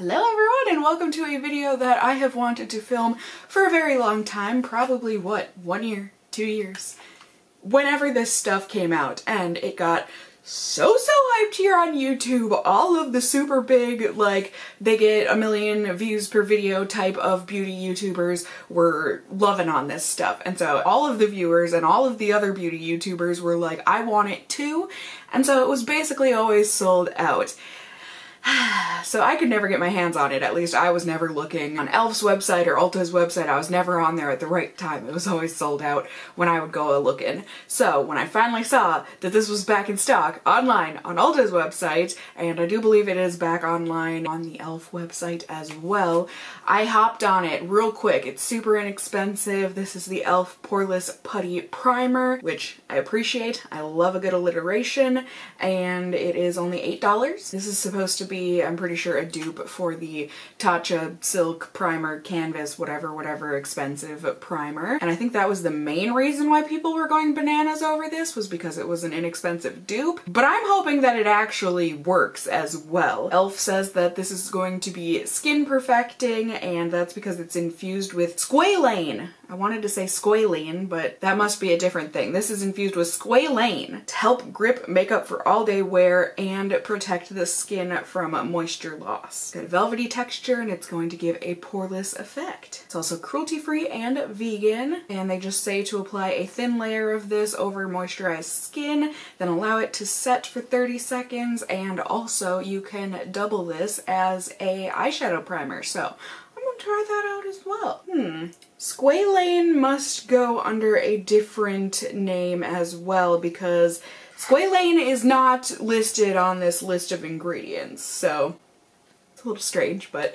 Hello everyone and welcome to a video that I have wanted to film for a very long time, probably what, 1 year, 2 years, whenever this stuff came out, and it got so hyped here on YouTube. All of the super big, like, they get 1 million views per video type of beauty YouTubers were loving on this stuff, and so all of the viewers and all of the other beauty YouTubers were like, I want it too, and so it was basically always sold out. So I could never get my hands on it. At least I was never looking on e.l.f.'s website or Ulta's website. I was never on there at the right time. It was always sold out when I would go looking. So when I finally saw that this was back in stock online on Ulta's website, and I do believe it is back online on the e.l.f. website as well, I hopped on it real quick. It's super inexpensive. This is the e.l.f. Poreless Putty Primer, which I appreciate. I love a good alliteration, and it is only $8. This is supposed to be, I'm pretty sure, a dupe for the Tatcha Silk Primer Canvas whatever expensive primer. And I think that was the main reason why people were going bananas over this, was because it was an inexpensive dupe. But I'm hoping that it actually works as well. e.l.f. says that this is going to be skin perfecting, and that's because it's infused with squalane. I wanted to say squalene, but that must be a different thing. This is infused with squalane to help grip makeup for all day wear and protect the skin from moisture loss. It's got a velvety texture and it's going to give a poreless effect. It's also cruelty-free and vegan, and they just say to apply a thin layer of this over moisturized skin, then allow it to set for 30 seconds, and also you can double this as a eyeshadow primer. So I'm gonna try that out as well. Squalane must go under a different name as well, because squalane is not listed on this list of ingredients, so it's a little strange, but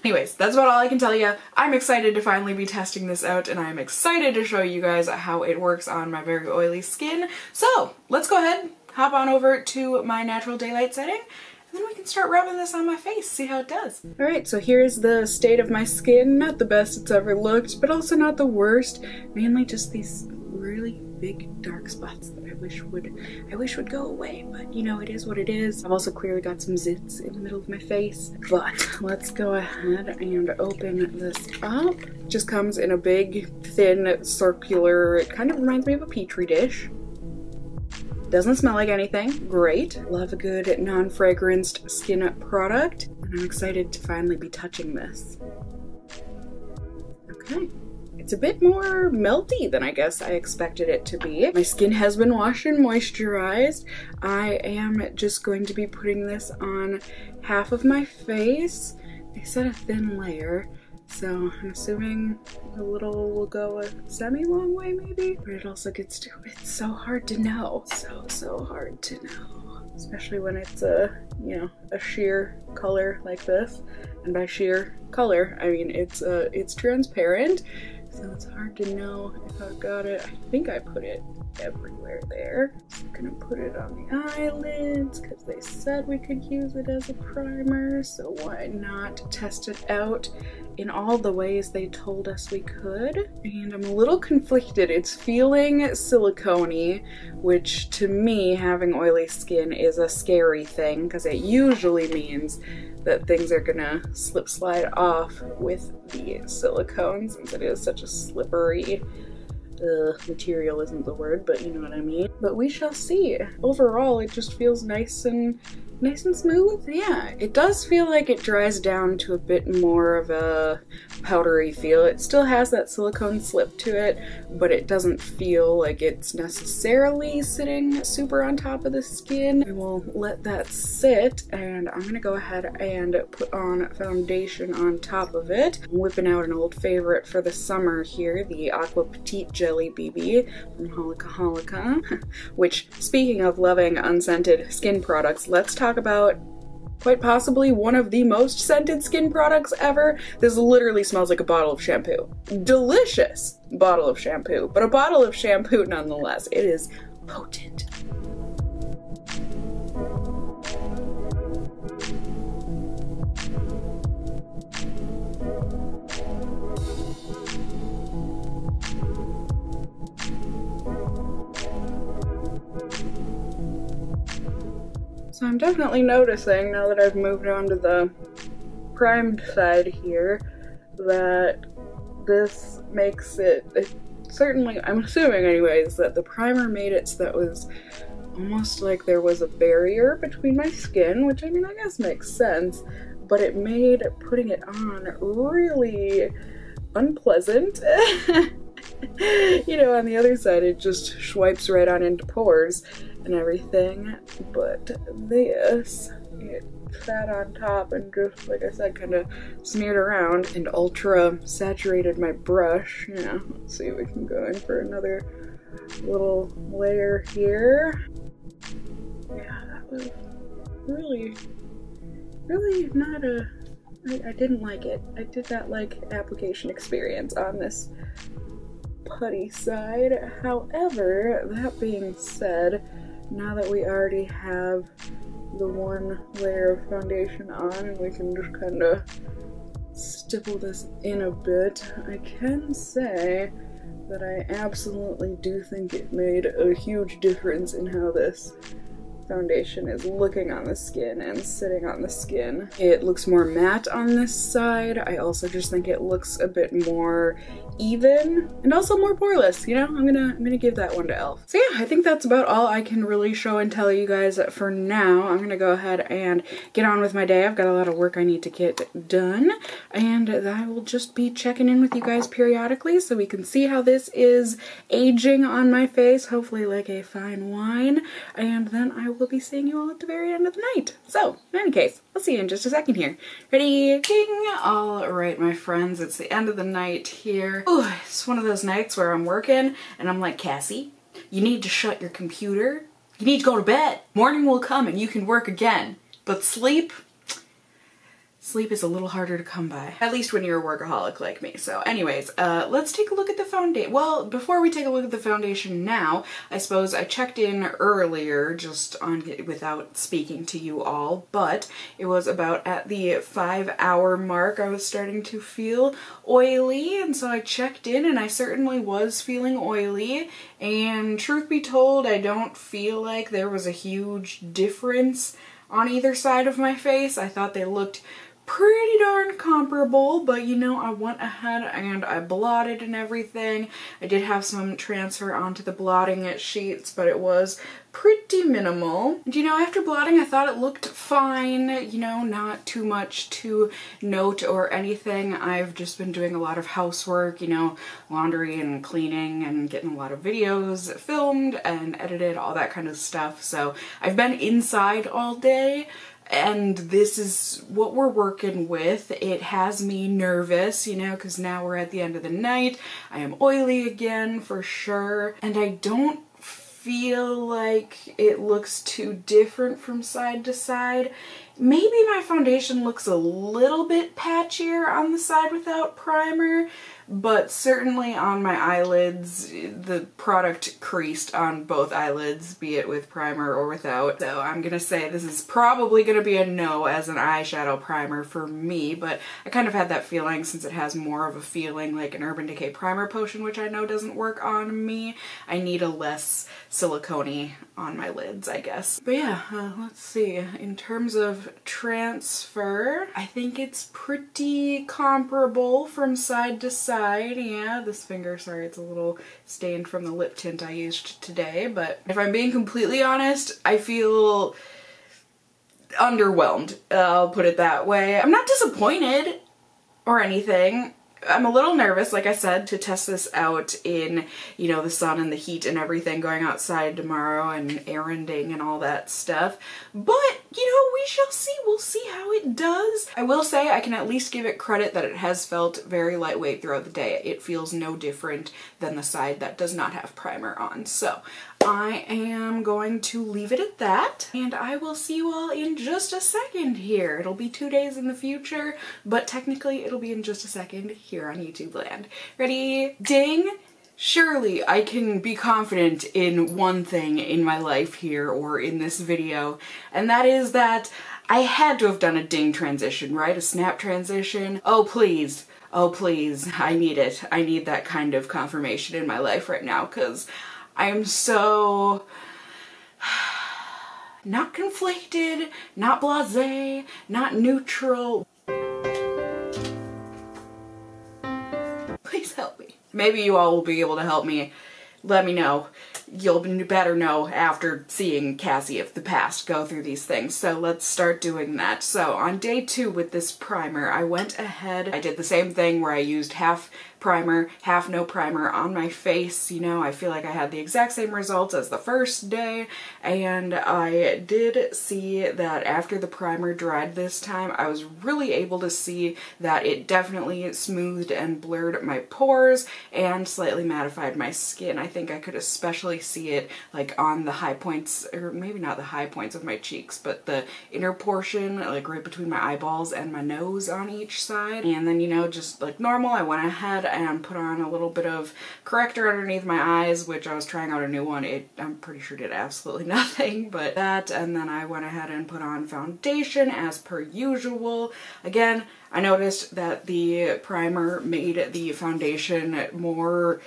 anyways, that's about all I can tell you. I'm excited to finally be testing this out, and I'm excited to show you guys how it works on my very oily skin. So let's go ahead, hop on over to my natural daylight setting, and then we can start rubbing this on my face, see how it does. Alright, so here's the state of my skin. Not the best it's ever looked, but also not the worst. Mainly just these really big dark spots that I wish would go away, but you know, it is what it is. I've also clearly got some zits in the middle of my face, but let's go ahead and open this up. It just comes in a big, thin, circular, it kind of reminds me of a Petri dish. Doesn't smell like anything. Great. Love a good non-fragranced skin product, and I'm excited to finally be touching this. Okay. It's a bit more melty than I guess I expected it to be. My skin has been washed and moisturized. I am just going to be putting this on half of my face. They said a thin layer, so I'm assuming a little will go a semi-long way maybe, but it also gets to, it's so hard to know. So hard to know. Especially when it's a, you know, a sheer color like this. And by sheer color, I mean it's transparent, so it's hard to know if I've got it. I think I put it everywhere there. So I'm gonna put it on the eyelids because they said we could use it as a primer, so why not test it out in all the ways they told us we could. And I'm a little conflicted. It's feeling silicone-y, which to me, having oily skin is a scary thing because it usually means that things are gonna slide off with the silicone, since it is such a slippery material isn't the word, but you know what I mean. But we shall see. Overall, it just feels nice and smooth. Yeah, it does feel like it dries down to a bit more of a powdery feel. It still has that silicone slip to it, but it doesn't feel like it's necessarily sitting super on top of the skin. I will let that sit, and I'm gonna go ahead and put on foundation on top of it. I'm whipping out an old favorite for the summer here, the Aqua Petit Jelly BB from Holika, which, speaking of loving unscented skin products, let's talk about quite possibly one of the most scented skin products ever. This literally smells like a bottle of shampoo. Delicious bottle of shampoo, but a bottle of shampoo nonetheless. It is potent. So I'm definitely noticing, now that I've moved on to the primed side here that this makes it, certainly, I'm assuming anyways, that the primer made it so that it was almost like there was a barrier between my skin, which I mean, I guess makes sense, but it made putting it on really unpleasant. You know, on the other side it just swipes right on into pores and everything, but this, it sat on top and just, like I said, kind of smeared around and ultra saturated my brush. Yeah, let's see if we can go in for another little layer here. Yeah, that was really not a, I didn't like it. I did not like application experience on this putty side. However, that being said, now that we already have the one layer of foundation on and we can just kind of stipple this in a bit, I can say that I absolutely do think it made a huge difference in how this foundation is looking on the skin and sitting on the skin. It looks more matte on this side. I also just think it looks a bit more even and also more poreless, you know? I'm gonna give that one to e.l.f. So yeah, I think that's about all I can really show and tell you guys for now. I'm gonna go ahead and get on with my day. I've got a lot of work I need to get done, and I will just be checking in with you guys periodically so we can see how this is aging on my face, hopefully like a fine wine, and then I will be seeing you all at the very end of the night. So, in any case, I'll see you in just a second here. Ready? Ding! All right, my friends, it's the end of the night here. Ooh, it's one of those nights where I'm working and I'm like, Cassie, you need to shut your computer. You need to go to bed. Morning will come and you can work again. But sleep is a little harder to come by. At least when you're a workaholic like me. So anyways, let's take a look at the foundation. Well, before we take a look at the foundation now, I suppose I checked in earlier just on without speaking to you all, but it was about at the 5-hour mark I was starting to feel oily, and so I checked in and I certainly was feeling oily, and truth be told, I don't feel like there was a huge difference on either side of my face. I thought they looked pretty darn comparable, but you know, I went ahead and I blotted and everything. I did have some transfer onto the blotting sheets, but it was pretty minimal. And you know, after blotting I thought it looked fine, you know, not too much to note or anything. I've just been doing a lot of housework, you know, laundry and cleaning and getting a lot of videos filmed and edited, all that kind of stuff. So I've been inside all day, and this is what we're working with. It has me nervous, you know, because now we're at the end of the night. I am oily again for sure, and I don't feel like it looks too different from side to side. Maybe my foundation looks a little bit patchier on the side without primer, but certainly on my eyelids, the product creased on both eyelids, be it with primer or without. So I'm gonna say this is probably gonna be a no as an eyeshadow primer for me, but I kind of had that feeling since it has more of a feeling like an Urban Decay primer potion, which I know doesn't work on me. I need a less silicone-y on my lids, I guess. But yeah, let's see. In terms of transfer, I think it's pretty comparable from side to side. Yeah, this finger, sorry, it's a little stained from the lip tint I used today, but if I'm being completely honest, I feel underwhelmed. I'll put it that way. I'm not disappointed or anything. I'm a little nervous, like I said, to test this out in, you know, the sun and the heat and everything, going outside tomorrow and erranding and all that stuff. But, you know, we shall see. We'll see how it does. I will say I can at least give it credit that it has felt very lightweight throughout the day. It feels no different than the side that does not have primer on. So I am going to leave it at that, and I will see you all in just a second here. It'll be 2 days in the future, but technically it'll be in just a second here on YouTube land. Ready? Ding! Surely I can be confident in one thing in my life here, or in this video, and that is that I had to have done a ding transition, right? A snap transition. Oh please. Oh please. I need it. I need that kind of confirmation in my life right now, because I am so not conflicted, not blasé, not neutral. maybe you all will be able to help me. Let me know. You'll better know after seeing Cassie of the past go through these things. So let's start doing that. So on day 2 with this primer, I went ahead, I did the same thing where I used half primer, half no primer on my face. You know, I feel like I had the exact same results as the first day, and I did see that after the primer dried this time, I was really able to see that it definitely smoothed and blurred my pores and slightly mattified my skin. I think I could especially see it like on the high points, or maybe not the high points of my cheeks, but the inner portion, like right between my eyeballs and my nose on each side. And then, you know, just like normal, I went ahead and put on a little bit of corrector underneath my eyes, which I was trying out a new one. I'm pretty sure did absolutely nothing but that. And then I went ahead and put on foundation as per usual. Again, I noticed that the primer made the foundation more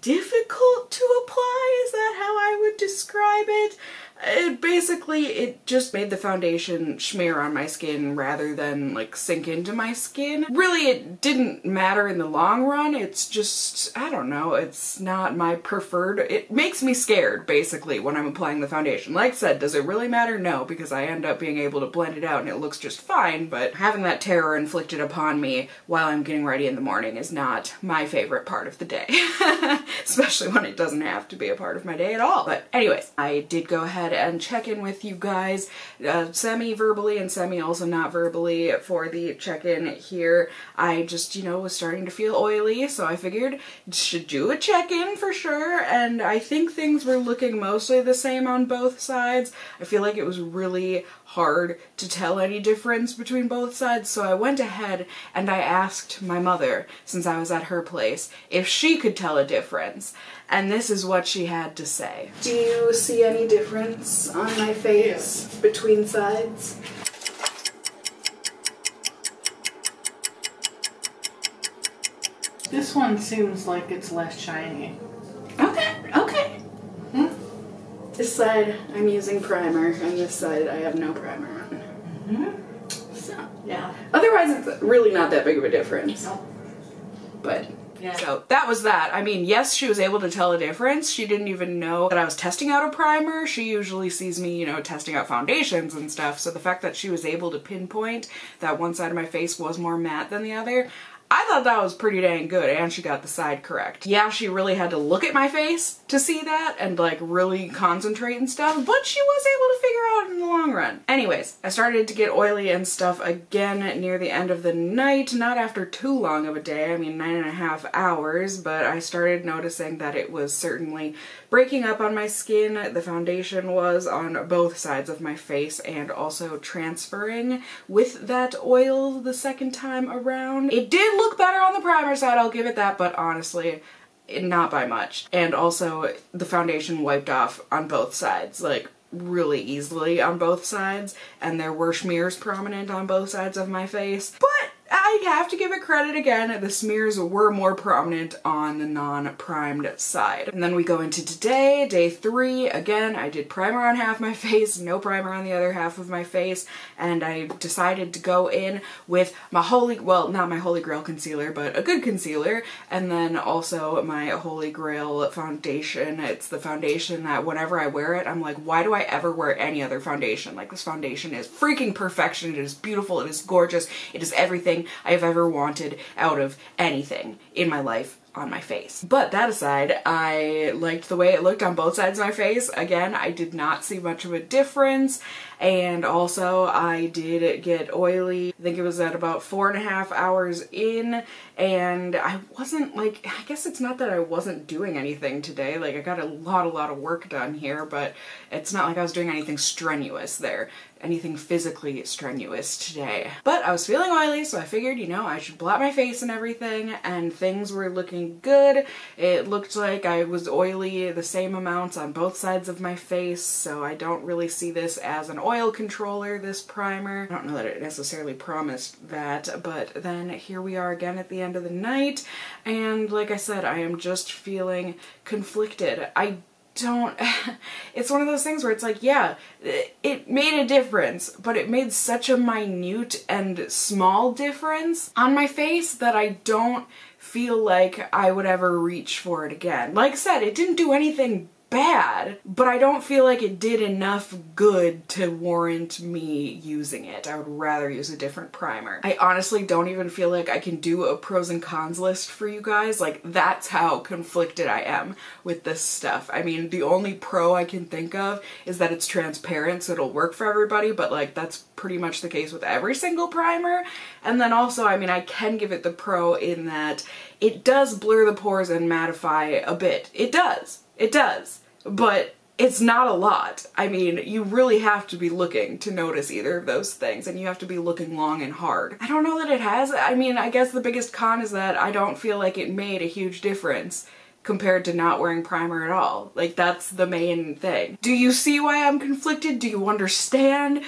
difficult to apply. Is that how I would describe it? It just made the foundation smear on my skin rather than like sink into my skin. Really, it didn't matter in the long run. It's just, I don't know, it's not my preferred. It makes me scared basically when I'm applying the foundation. Like I said, does it really matter? No, because I end up being able to blend it out and it looks just fine, but having that terror inflicted upon me while I'm getting ready in the morning is not my favorite part of the day. Especially when it doesn't have to be a part of my day at all. But anyways, I did go ahead and check in with you guys semi-verbally and semi-also not verbally for the check-in here. I just, you know, was starting to feel oily, so I figured should do a check-in for sure, and I think things were looking mostly the same on both sides. I feel like it was really hard to tell any difference between both sides, so I went ahead and I asked my mother, since I was at her place, if she could tell a difference. And this is what she had to say. Do you see any difference on my face between sides? This one seems like it's less shiny. Okay, okay. This side I'm using primer, and this side I have no primer on. So, yeah. Otherwise it's really not that big of a difference. No. But yeah. So that was that. I mean, yes, she was able to tell a difference. She didn't even know that I was testing out a primer. She usually sees me, you know, testing out foundations and stuff. So the fact that she was able to pinpoint that one side of my face was more matte than the other, I thought that was pretty dang good, and she got the side correct. Yeah, she really had to look at my face to see that and like really concentrate and stuff, but she was able to figure out in the long run. Anyways, I started to get oily and stuff again near the end of the night, not after too long of a day, I mean 9.5 hours, but I started noticing that it was certainly breaking up on my skin. The foundation was on both sides of my face and also transferring with that oil the second time around. It did look better on the primer side, I'll give it that, but honestly, not by much. And also, the foundation wiped off on both sides, like really easily on both sides, and there were smears prominent on both sides of my face. But I have to give it credit again, the smears were more prominent on the non-primed side. And then we go into today, day 3. Again, I did primer on half my face, no primer on the other half of my face, and I decided to go in with my not my Holy Grail concealer, but a good concealer, and then also my Holy Grail foundation. It's the foundation that whenever I wear it, I'm like, why do I ever wear any other foundation? Like, this foundation is freaking perfection, it is beautiful, it is gorgeous, it is everything I have ever wanted out of anything in my life on my face. But that aside, I liked the way it looked on both sides of my face. Again, I did not see much of a difference, and also I did get oily. I think it was at about 4.5 hours in, and I wasn't like, I guess it's not that I wasn't doing anything today. Like, I got a lot of work done here, but it's not like I was doing anything strenuous there. Anything physically strenuous today. But I was feeling oily, so I figured, you know, I should blot my face and everything, and things were looking good. It looked like I was oily the same amounts on both sides of my face, so I don't really see this as an oil controller, this primer. I don't know that it necessarily promised that, but then here we are again at the end of the night, and like I said, I am just feeling conflicted. I don't, it's one of those things where it's like, yeah, it made a difference, but it made such a minute and small difference on my face that I don't feel like I would ever reach for it again. Like I said, it didn't do anything bad, but I don't feel like it did enough good to warrant me using it. I would rather use a different primer. I honestly don't even feel like I can do a pros and cons list for you guys. Like, that's how conflicted I am with this stuff. I mean, the only pro I can think of is that it's transparent, so it'll work for everybody, but like, that's pretty much the case with every single primer. And then also, I mean, I can give it the pro in that it does blur the pores and mattify a bit. It does. It does. But it's not a lot. I mean, you really have to be looking to notice either of those things, and you have to be looking long and hard. I don't know that it has. I mean, I guess the biggest con is that I don't feel like it made a huge difference compared to not wearing primer at all. Like, that's the main thing. Do you see why I'm conflicted? Do you understand?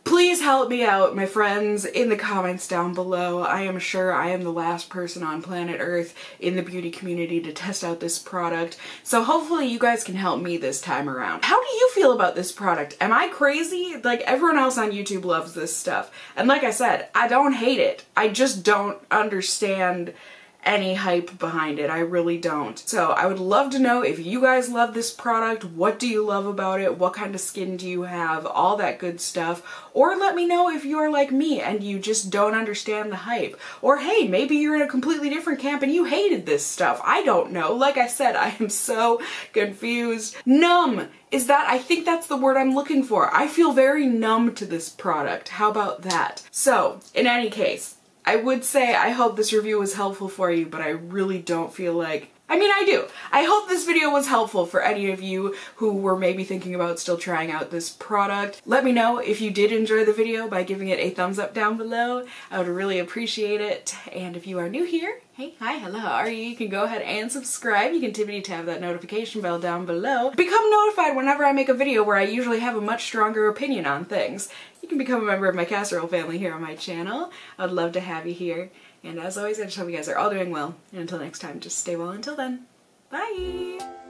Please help me out, my friends, in the comments down below. I am sure I am the last person on planet Earth in the beauty community to test out this product, so hopefully you guys can help me this time around. How do you feel about this product? Am I crazy? Like, everyone else on YouTube loves this stuff. And like I said, I don't hate it. I just don't understand any hype behind it. I really don't. So I would love to know if you guys love this product. What do you love about it? What kind of skin do you have? All that good stuff. Or let me know if you're like me and you just don't understand the hype. Or hey, maybe you're in a completely different camp and you hated this stuff. I don't know. Like I said, I am so confused. Numb is that, I think that's the word I'm looking for. I feel very numb to this product. How about that? So, in any case, I would say I hope this review was helpful for you, but I really don't feel like... I mean, I do. I hope this video was helpful for any of you who were maybe thinking about still trying out this product. Let me know if you did enjoy the video by giving it a thumbs up down below. I would really appreciate it. And if you are new here, hey, hi, hello, how are you? You can go ahead and subscribe. You can tippity tap that notification bell down below. Become notified whenever I make a video where I usually have a much stronger opinion on things. You can become a member of my casserole family here on my channel. I'd love to have you here. And as always, I just hope you guys are all doing well. And until next time, just stay well until then. Bye!